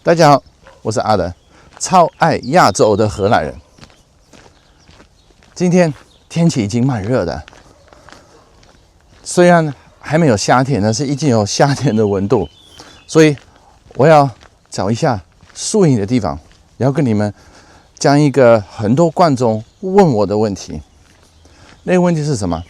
大家好，我是阿德，超愛亞洲的荷蘭人。今天天氣已經蠻熱的，雖然還沒有夏天，但是已經有夏天的溫度，所以我要找一下樹蔭的地方，要跟你們講一個很多觀眾問我的問題。那個問題是什麼？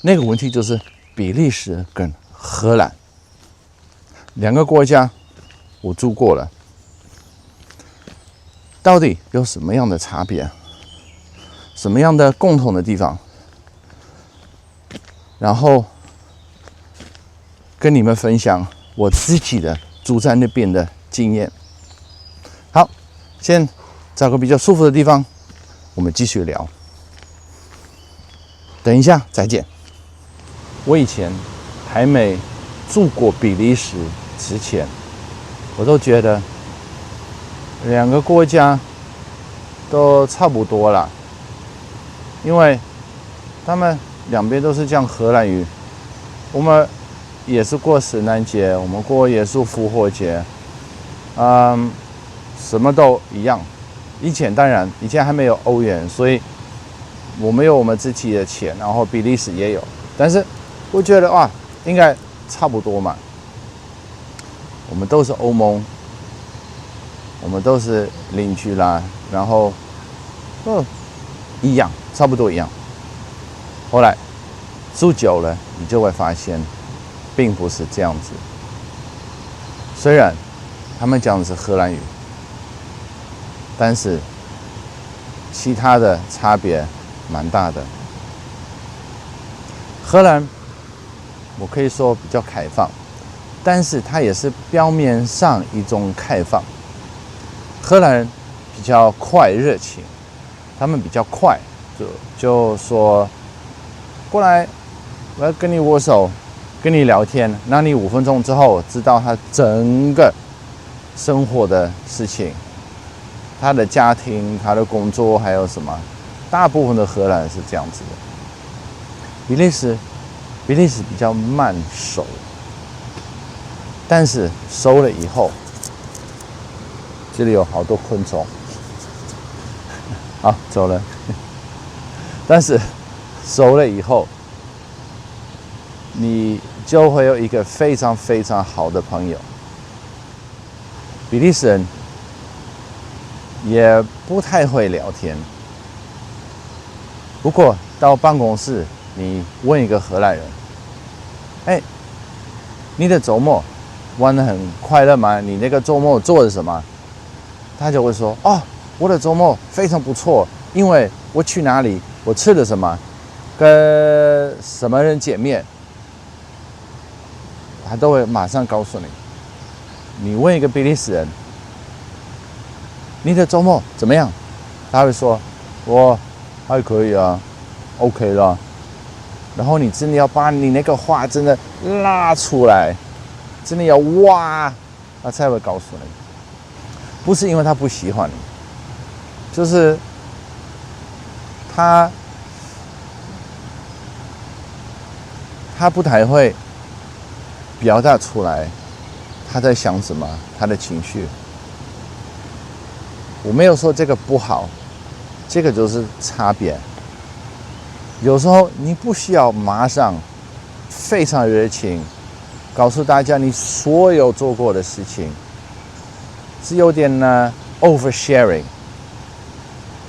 那個問題就是比利時跟荷蘭兩個國家。我住過了，到底有什麼樣的差別？什麼樣的共同的地方？然後跟你們分享我自己的住在那邊的經驗。好，先找個比較舒服的地方，我們繼續聊。等一下，再見。我以前還沒住過比利時之前，我都覺得兩個國家都差不多啦，因為他們兩邊都是講荷蘭語，我們也是過聖誕節，我們過耶穌復活節，什麼都一樣。以前還沒有歐元，所以我們有我們自己的錢，然後比利時也有，但是我覺得哇，應該差不多嘛。我們都是歐盟，我們都是鄰居啦，然後一樣，差不多一樣。後來住久了，你就會發現，並不是這樣子。雖然他們講的是荷蘭語，但是其他的差別蠻大的。荷蘭，我可以說比較開放。但是它也是表面上一種開放。荷蘭人比較快熱情，他們比較快，就說過來，我要跟你握手，跟你聊天，讓你5分鐘之後知道他整個生活的事情，他的家庭、他的工作還有什麼。大部分的荷蘭人是這樣子的。比利時比較慢熟。但是熟了以後，這裡有好多昆蟲，好，走了。但是熟了以後，你就會有一個非常非常好的朋友。比利時人也不太會聊天，不過到辦公室，你問一個荷蘭人，哎，你的週末玩得很快樂嗎？你那個周末做了什麼？他就會說：哦，我的周末非常不錯，因為我去哪裡，我吃了什麼，跟什麼人見面，他都會馬上告訴你。你問一個比利時人，你的周末怎麼樣？他會說：我還可以啊 ，OK 了。然後你真的要把你那個話真的拉出來。真的要哇，他才會告訴你，不是因為他不喜歡你，就是他不太會表達出來他在想什麼，他的情緒。我沒有說這個不好，這個就是差別。有時候你不需要馬上非常熱情告訴大家你所有做過的事情，是有點oversharing。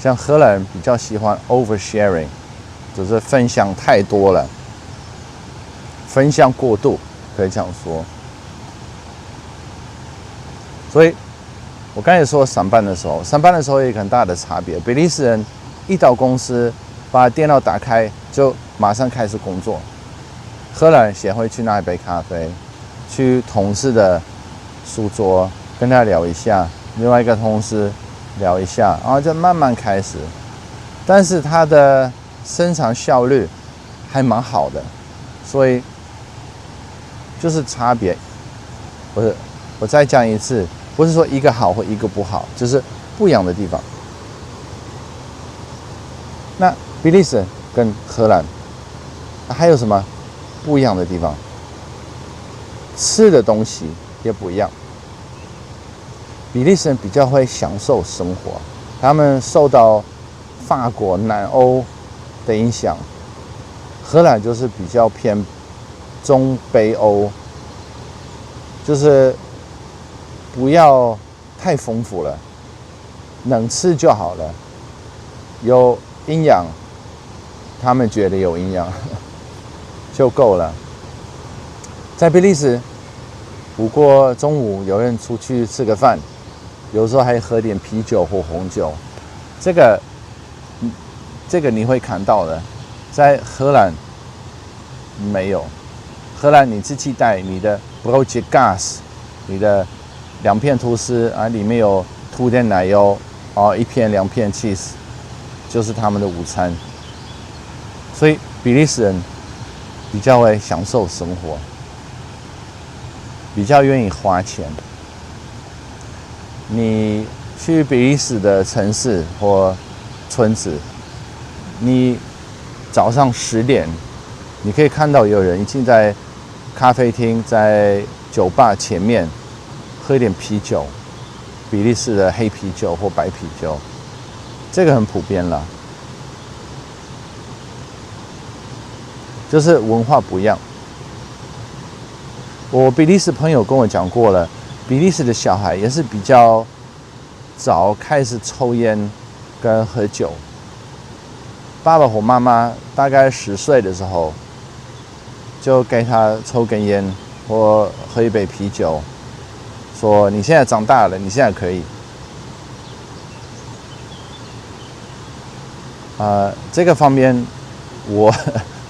像荷蘭人比較喜歡 oversharing， 就是分享太多了，分享過度，可以這樣說。所以我剛才說上班的時候有一個很大的差別。比利時人一到公司，把電腦打開就馬上開始工作。荷蘭人先會去拿一杯咖啡，去同事的書桌跟他聊一下，另外一個同事聊一下，然後就慢慢開始。但是他的生產效率還蠻好的，所以就是差別。我再講一次，不是說一個好或一個不好，就是不一樣的地方。那比利時跟荷蘭還有什麼不一樣的地方？吃的東西也不一樣。比利時人比較會享受生活，他們受到法國、南歐的影響，荷蘭就是比較偏中北歐，就是不要太豐富了，能吃就好了，有營養，他們覺得有營養就夠了。在比利時，不過中午有人出去吃個飯，有時候還喝點啤酒或紅酒，這個你會看到的，在荷蘭沒有。荷蘭你自己帶你的 broodje kaas， 你的2片吐司啊，裡面有塗點奶油哦，1片2片 cheese， 就是他們的午餐。所以比利時人比較會享受生活，比較願意花錢。你去比利時的城市或村子，你早上10點，你可以看到有人已經在咖啡廳、在酒吧前面喝一點啤酒，比利時的黑啤酒或白啤酒，這個很普遍了。就是文化不一樣。我比利時朋友跟我講過了，比利時的小孩也是比較早開始抽煙跟喝酒。爸爸或媽媽大概10歲的時候，就給他抽根煙或喝一杯啤酒，說你現在長大了，你現在可以。這個方面我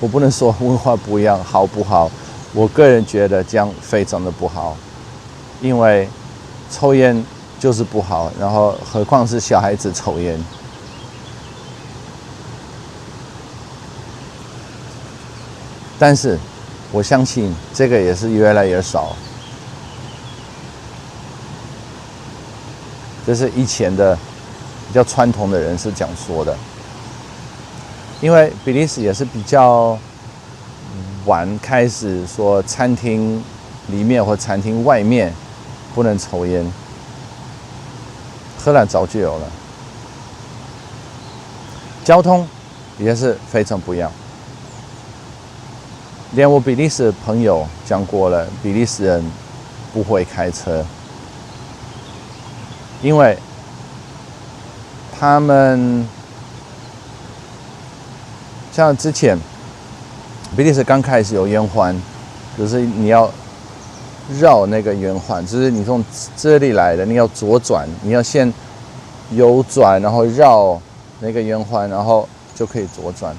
不能說文化不一樣好不好，我個人覺得這樣非常的不好，因為抽煙就是不好，然後何況是小孩子抽煙。但是我相信這個也是越來越少，這是以前的比較傳統的人是這樣說的。因為比利時也是比較晚開始說餐廳裡面或餐廳外面不能抽煙，荷蘭早就有了。交通也是非常不一樣，連我比利時的朋友講過了，比利時人不會開車，因為他們像之前比利時剛開始有圓環，就是你要繞那個圓環，就是你從這裡來的，你要左轉，你要先右轉，然後繞那個圓環，然後就可以左轉。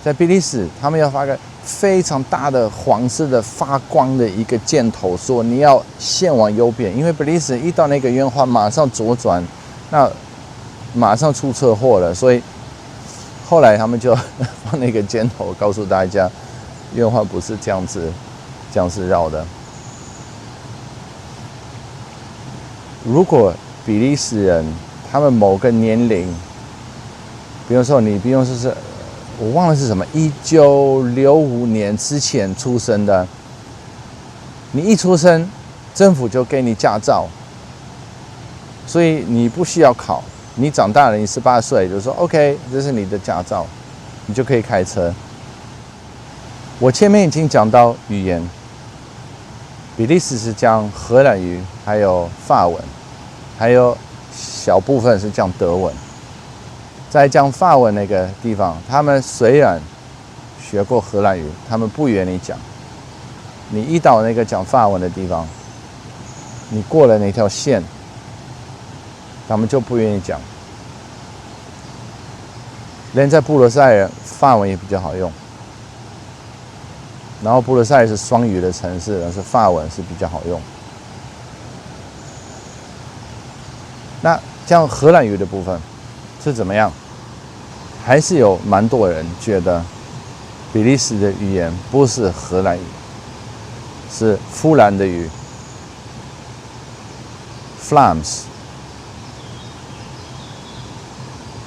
在比利時，他們要發個非常大的黃色的發光的一個箭頭，說你要先往右邊，因為比利時一到那個圓環馬上左轉，那馬上出車禍了，所以後來他們就放那個箭頭，告訴大家圓環不是這樣子繞的。如果比利時人他們某個年齡，比如说我忘了是什麼，1965年之前出生的，你一出生，政府就給你駕照，所以你不需要考。你長大了，你18歲，就說 OK， 這是你的駕照，你就可以開車。我前面已經講到語言，比利時是講荷蘭語，還有法文，還有小部分是講德文。在講法文那個地方，他們雖然學過荷蘭語，他們不願意講。你一到那個講法文的地方，你過了那條線，他們就不願意講。連在布魯塞爾，法文也比較好用。然後布魯塞爾是雙語的城市，但是法文是比較好用。那講荷蘭語的部分是怎麼樣？還是有蠻多人覺得比利時的語言不是荷蘭語，是弗蘭的語 （Vlaams）。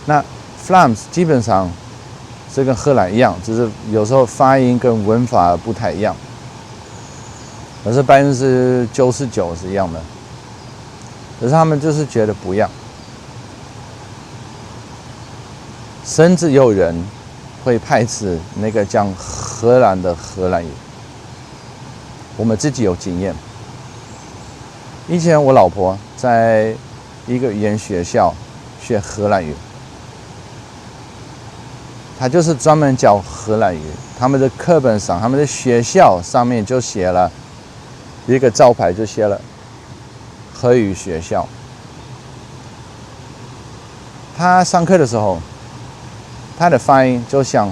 那 Vlaams 基本上是跟荷蘭一樣，只是有時候發音跟文法不太一樣，可是99%是一樣的。可是他們就是覺得不要，甚至有人會排斥那個講荷蘭的荷蘭語。我們自己有經驗，以前我老婆在一個語言學校學荷蘭語，她就是專門教荷蘭語。他們的課本上，他們的學校上面就寫了一個招牌，就寫了荷語學校。他上課的時候，他的發音就像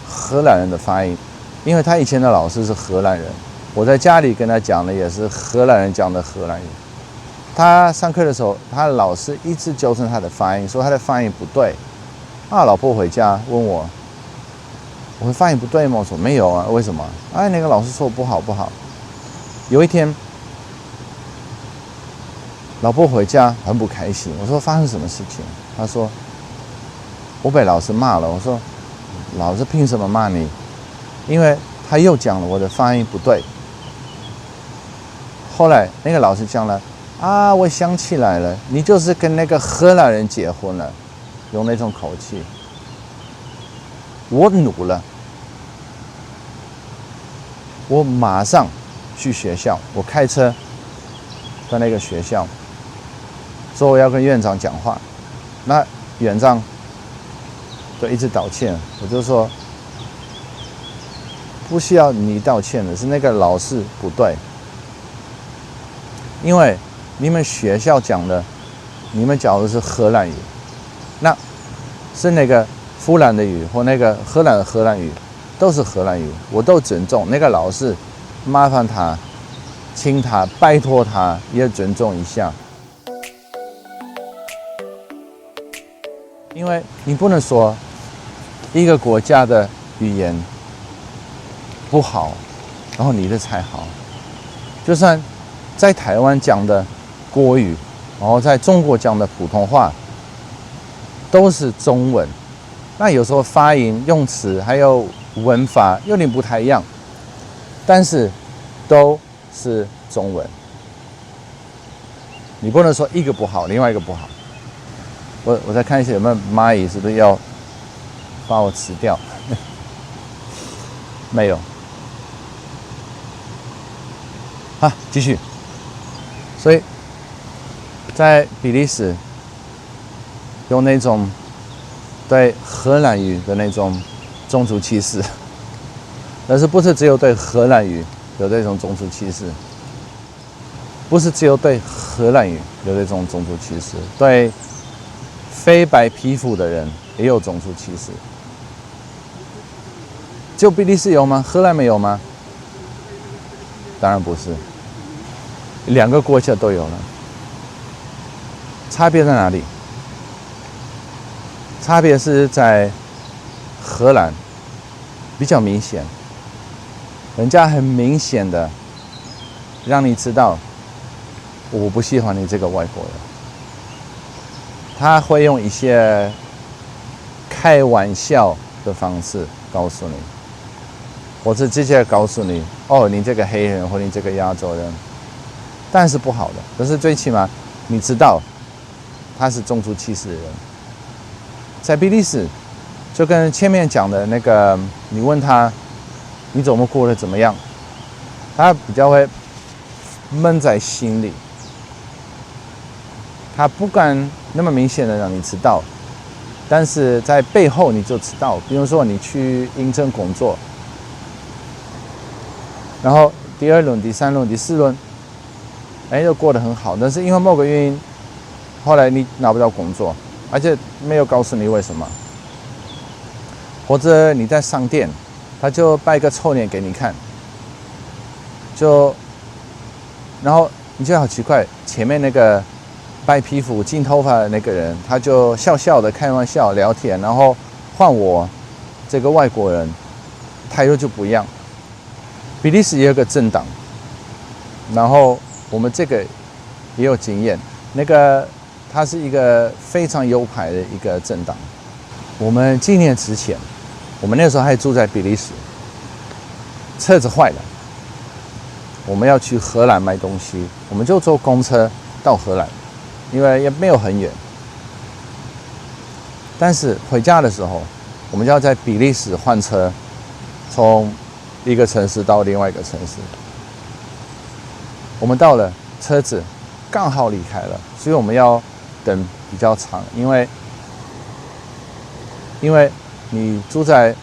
荷蘭人的發音，因为他以前的老師是荷蘭人。我在家裡跟他講的也是荷蘭人講的荷蘭語。他上課的時候，他的老師一直糾正他的發音，說他的發音不對。老婆回家問我，我會發音不對嗎？我說沒有啊，為什麼？那個老師說不好不好。有一天，老婆回家很不開心。我說發生什麼事情？他說我被老師罵了。我說老師憑什麼罵你？因為他又講了我的發音不對。後來那個老師講了我想起來了，你就是跟那個荷蘭人結婚了，用那種口氣。我怒了，我馬上去學校，我開車到那個學校，說我要跟院長講話。那院長就一直道歉，我就說不需要你道歉的，是那個老師不對，因為你們學校講的，你們講的是荷蘭語，那是那個荷蘭的語或那個荷蘭的荷蘭語，都是荷蘭語，我都尊重。那個老師，麻煩他，請他，拜託他，也尊重一下。因為你不能說一個國家的語言不好，然後你的才好。就算在台灣講的國語，然後在中國講的普通話，都是中文。那有時候發音、用詞還有文法有點不太一樣，但是都是中文。你不能說一個不好，另外一個不好。我再看一下有沒有螞蟻，是不是要把我吃掉？沒有。好，繼續。所以，在比利時有那種對荷蘭語的那種種族歧視，但是不是只有對荷蘭語有這種種族歧視？不是只有對荷蘭語有這種種族歧視，對非白皮膚的人也有種族歧視。只有比利時有嗎？荷蘭沒有嗎？當然不是，兩個國家都有了。差別在哪裡？差別是在荷蘭比較明顯，人家很明顯的讓你知道，我不喜歡你這個外國人。他會用一些開玩笑的方式告訴你，或者直接告訴你，你這個黑人或你這個亞洲人，但是不好的。可是最起碼你知道他是種族歧視的人。在比利時，就跟前面講的那個，你問他你怎麼過得怎麼樣，他比較會悶在心裡，他不敢那麼明顯的讓你知道，但是在背後你就知道。比如說你去應徵工作，然後第二輪、第三輪、第四輪，就過得很好，但是因為某個原因，後來你拿不到工作，而且沒有告訴你為什麼。或者你在商店，他就擺個臭臉給你看，然後你就好奇怪，前面那個白皮膚、金頭髮的那個人，他就笑笑的開玩笑聊天，然後換我這個外國人，態度就不一樣。比利時也有個政黨，然後我們這個也有經驗，那個它是一個非常右派的一個政黨。我們幾年之前，我們那時候還住在比利時，車子壞了，我們要去荷蘭買東西，我們就坐公車到荷蘭。因為也沒有很遠。但是回家的時候，我們就要在比利時換車，從一個城市到另外一個城市。我們到了，車子剛好離開了，所以我們要等比較長，因為你住在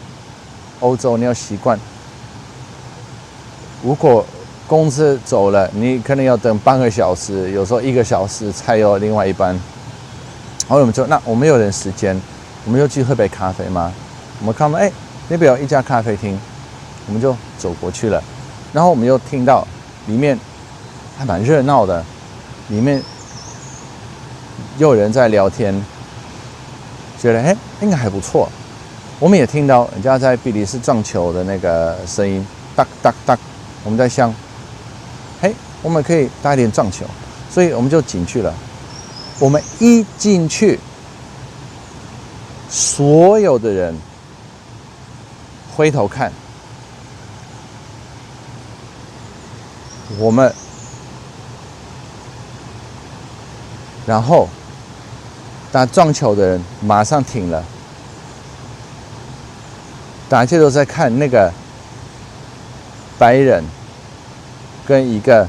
歐洲，你要習慣，如果公車走了，你可能要等半個小時，有時候1個小時才有另外一班。然後我們就，那我們有點時間，我們就去喝杯咖啡嘛。我們看到，那邊有一家咖啡廳，我們就走過去了。然後我們又聽到裡面還蠻熱鬧的，裡面又有人在聊天，覺得應該還不錯。我們也聽到人家在比利時撞球的那個聲音，噠噠噠。我們在想，我們可以打一點撞球，所以我們就進去了。我們一進去，所有的人回頭看我們，然後打撞球的人馬上停了，大家都在看那個白人跟一個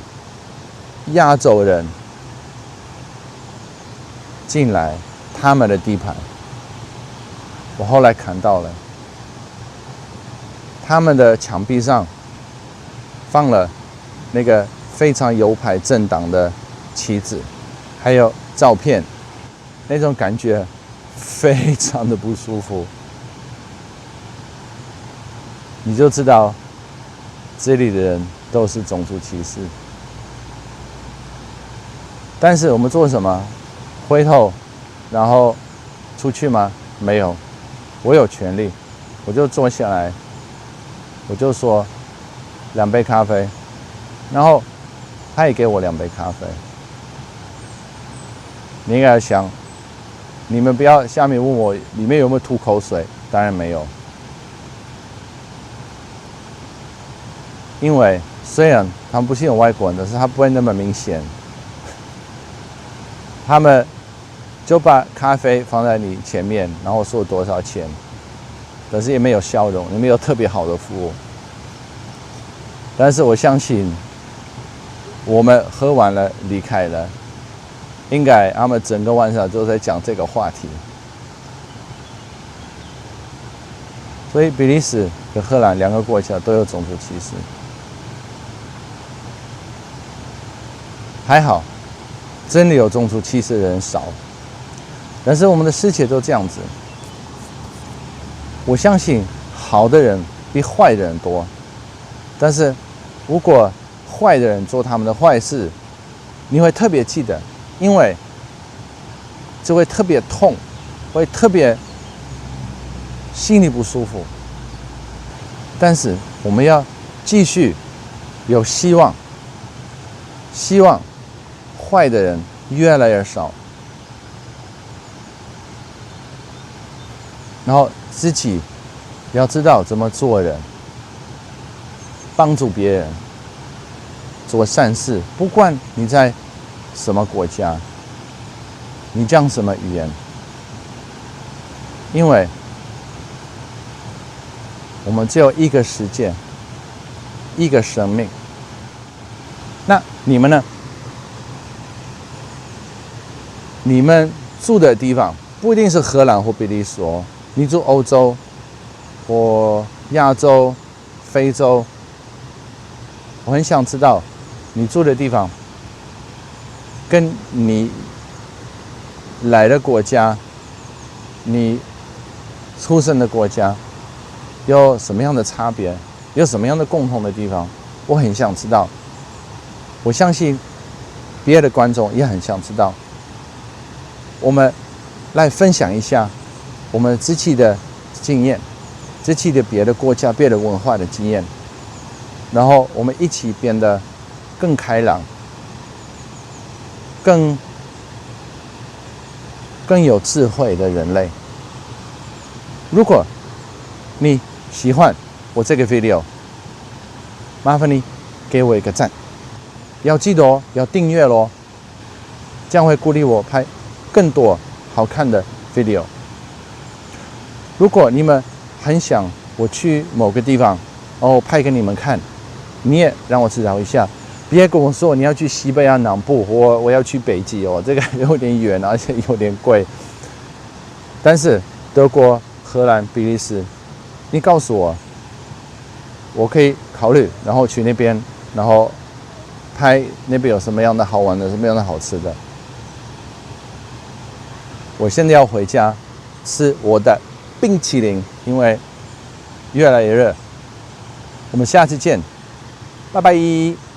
亞洲人進來他們的地盤。我後來看到了，他們的牆壁上放了那個非常右派政黨的旗子，還有照片，那種感覺非常的不舒服。你就知道這裡的人都是種族歧視。但是我們做什麼？回頭然後出去嗎？沒有。我有權利，我就坐下來，我就說2杯咖啡，然後他也給我2杯咖啡。你應該想，你們不要下面問我裡面有沒有吐口水，當然沒有。因為雖然他們不是有外國人，但是他不會那麼明顯。他們就把咖啡放在你前面，然後說多少錢，但是也沒有笑容，也沒有特別好的服務。但是我相信，我們喝完了離開了，應該他們整個晚上都在講這個話題。所以比利時跟荷蘭兩個國家都有種族歧視。還好，真的有種族歧視的人少，但是我們的世界都這樣子。我相信好的人比壞的人多，但是如果壞的人做他們的壞事，你會特別記得，因為這會特別痛，會特別心裡不舒服。但是我們要繼續有希望，希望壞的人越來越少，然後自己要知道怎麼做人，幫助別人，做善事。不管你在什麼國家，你講什麼語言，因為我們只有一個世界，一個生命。那你們呢？你們住的地方不一定是荷蘭或比利時哦，你住歐洲或亞洲、非洲，我很想知道你住的地方跟你來的國家、你出生的國家有什麼樣的差別，有什麼樣的共同的地方，我很想知道。我相信別的觀眾也很想知道。我們來分享一下我們自己的經驗，自己的別的國家、別的文化的經驗，然後我們一起變得更開朗，更有智慧的人類。如果你喜歡我這個 video， 麻煩你給我一個讚，要記得哦，要訂閱咯。這樣會鼓勵我拍更多好看的 video。如果你們很想我去某個地方，拍給你們看，你也讓我知道一下，別跟我說你要去西伯利亞南部，我要去北極這個有點遠，而且有點貴。但是德國、荷蘭、比利時，你告訴我，我可以考慮，然後去那邊，然後拍那邊有什麼樣的好玩的，什麼樣的好吃的。我現在要回家吃我的冰淇淋，因為越來越熱。我們下次見，拜拜。